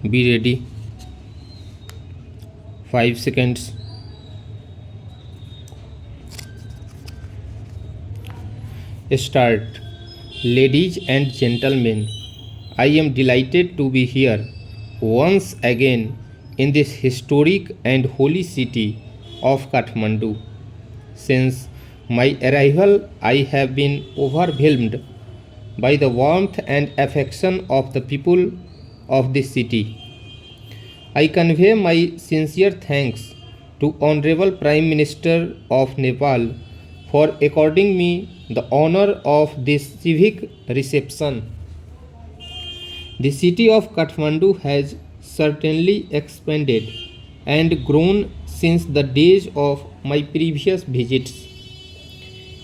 Be ready. 5 seconds. Start. Ladies and gentlemen, I am delighted to be here once again in this historic and holy city of Kathmandu. Since my arrival, I have been overwhelmed by the warmth and affection of the people of this city. I convey my sincere thanks to Honorable Prime Minister of Nepal for according me the honor of this civic reception. The city of Kathmandu has certainly expanded and grown since the days of my previous visits.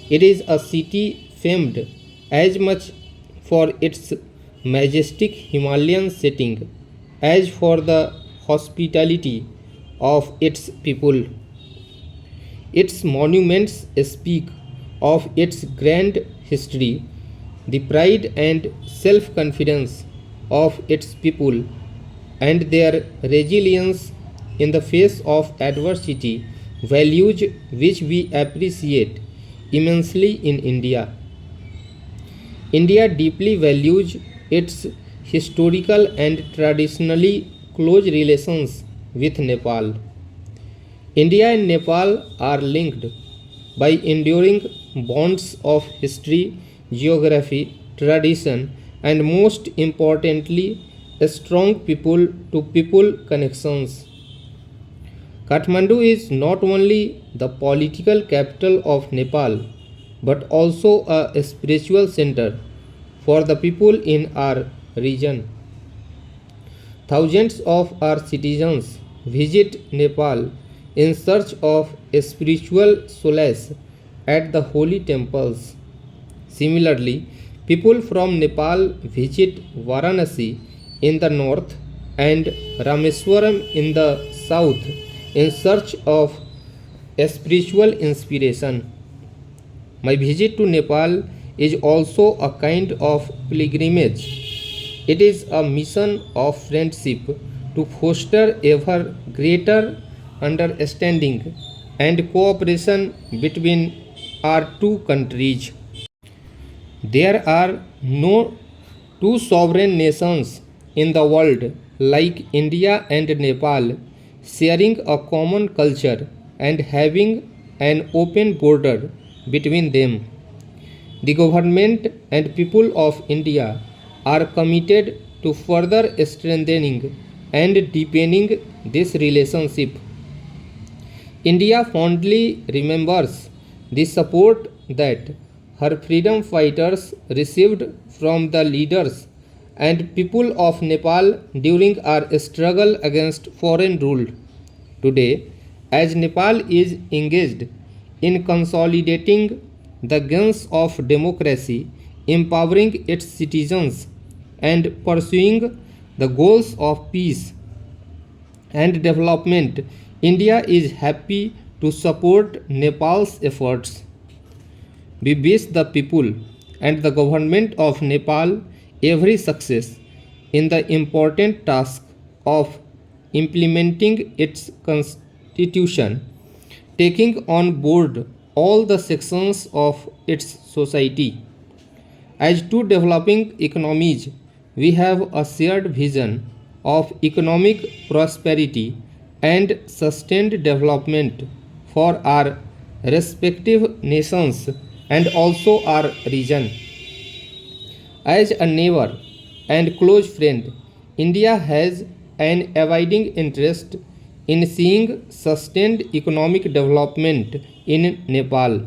It is a city famed as much for its majestic Himalayan setting as for the hospitality of its people. Its monuments speak of its grand history, the pride and self confidence of its people, and their resilience in the face of adversity, values which we appreciate immensely in India. India deeply values its historical and traditionally close relations with Nepal. India and Nepal are linked by enduring bonds of history, geography, tradition, and most importantly, strong people to people connections. Kathmandu is not only the political capital of Nepal but also a spiritual center for the people in our region. Thousands of our citizens visit Nepal in search of spiritual solace at the holy temples. Similarly, people from Nepal visit Varanasi in the north and Rameswaram in the south in search of spiritual inspiration. My visit to Nepal is also a kind of pilgrimage. It is a mission of friendship to foster ever greater understanding and cooperation between our two countries. There are no two sovereign nations in the world like India and Nepal, sharing a common culture and having an open border between them. The government and people of India are committed to further strengthening and deepening this relationship. India fondly remembers the support that her freedom fighters received from the leaders and people of Nepal during our struggle against foreign rule. Today, as Nepal is engaged in consolidating the gains of democracy, empowering its citizens, and pursuing the goals of peace and development, India is happy to support Nepal's efforts. We wish the people and the government of Nepal every success in the important task of implementing its constitution, taking on board all the sections of its society. As two developing economies, we have a shared vision of economic prosperity and sustained development for our respective nations and also our region. As a neighbor and close friend, India has an abiding interest in seeing sustained economic development in Nepal.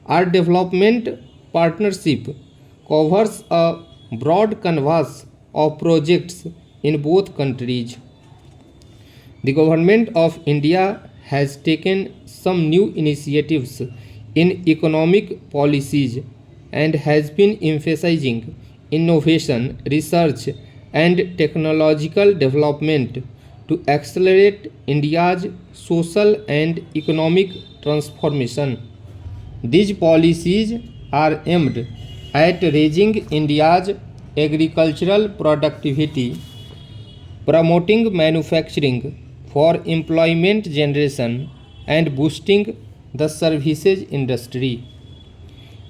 Our development partnership covers a broad canvas of projects in both countries. The government of India has taken some new initiatives in economic policies and has been emphasizing innovation, research, and technological development to accelerate India's social and economic transformation. These policies are aimed at raising India's agricultural productivity promoting manufacturing for employment generation and boosting the services industry.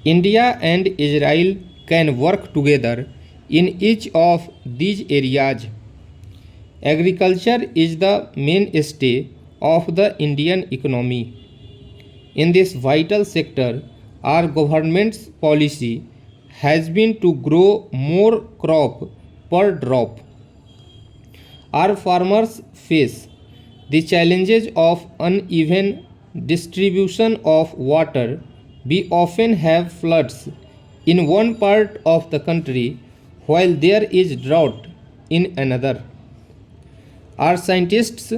India and Israel can work together in each of these areas. Agriculture is the mainstay of the Indian economy. In this vital sector, our government's policy has been to grow more crop per drop. Our farmers face the challenges of uneven distribution of water. We often have floods in one part of the country while there is drought in another. Our scientists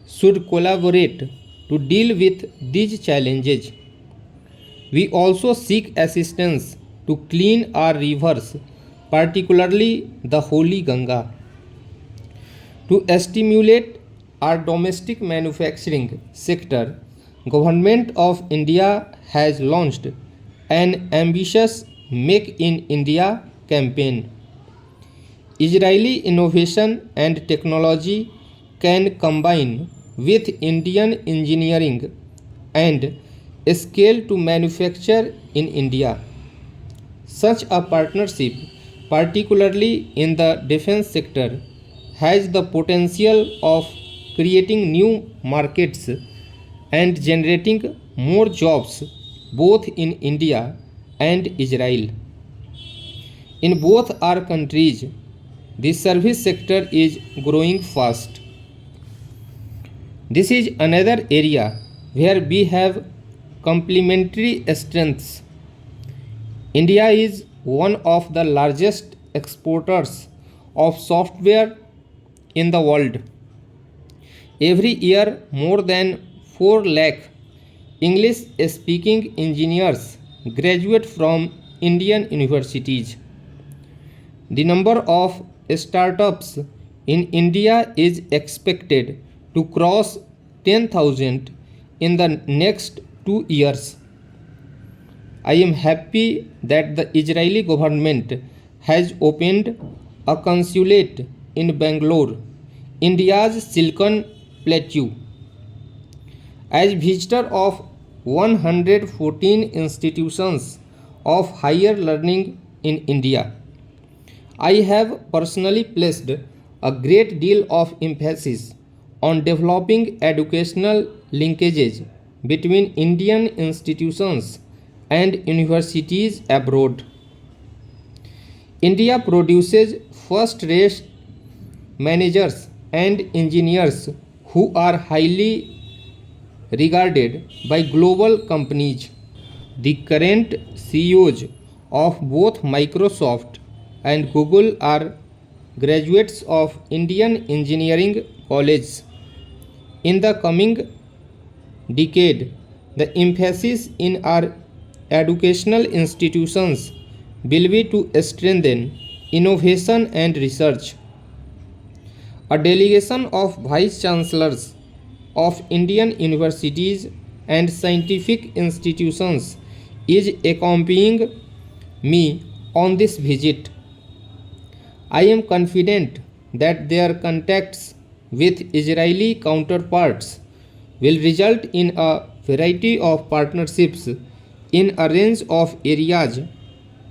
should collaborate to deal with these challenges. We also seek assistance to clean our rivers, particularly the Holy Ganga. To stimulate our domestic manufacturing sector, Government of India has launched an ambitious Make in India campaign. Israeli innovation and technology can combine with Indian engineering and scale to manufacture in India. Such a partnership, particularly in the defense sector, has the potential of creating new markets and generating more jobs both in India and Israel. In both our countries, the service sector is growing fast. This is another area where we have complementary strengths. India is one of the largest exporters of software in the world. Every year, more than 4 lakh English speaking engineers graduate from Indian universities. The number of startups in India is expected to cross 10,000 in the next 2 years. I am happy that the Israeli government has opened a consulate in Bangalore, India's Silicon Plateau. As visitor of 114 institutions of higher learning in India, I have personally placed a great deal of emphasis on developing educational linkages between Indian institutions and universities abroad. India produces first-rate managers and engineers who are highly regarded by global companies. The current CEOs of both Microsoft and Google are graduates of Indian engineering colleges. In the coming decade, the emphasis in our educational institutions will be to strengthen innovation and research. A delegation of vice chancellors of Indian universities and scientific institutions is accompanying me on this visit. I am confident that their contacts with Israeli counterparts will result in a variety of partnerships in a range of areas,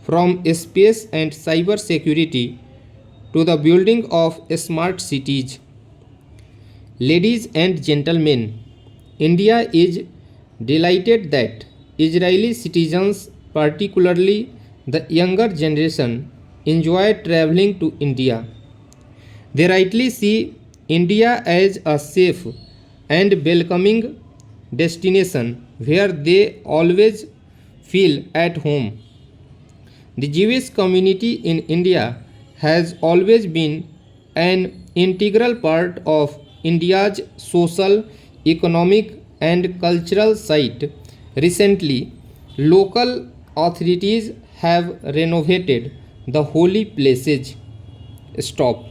from space and cyber security to the building of smart cities. Ladies and gentlemen, India is delighted that Israeli citizens, particularly the younger generation, enjoy traveling to India. They rightly see India as a safe and welcoming destination where they always feel at home. The Jewish community in India has always been an integral part of India's social, economic, and cultural site. Recently, local authorities have renovated the holy places. Stop.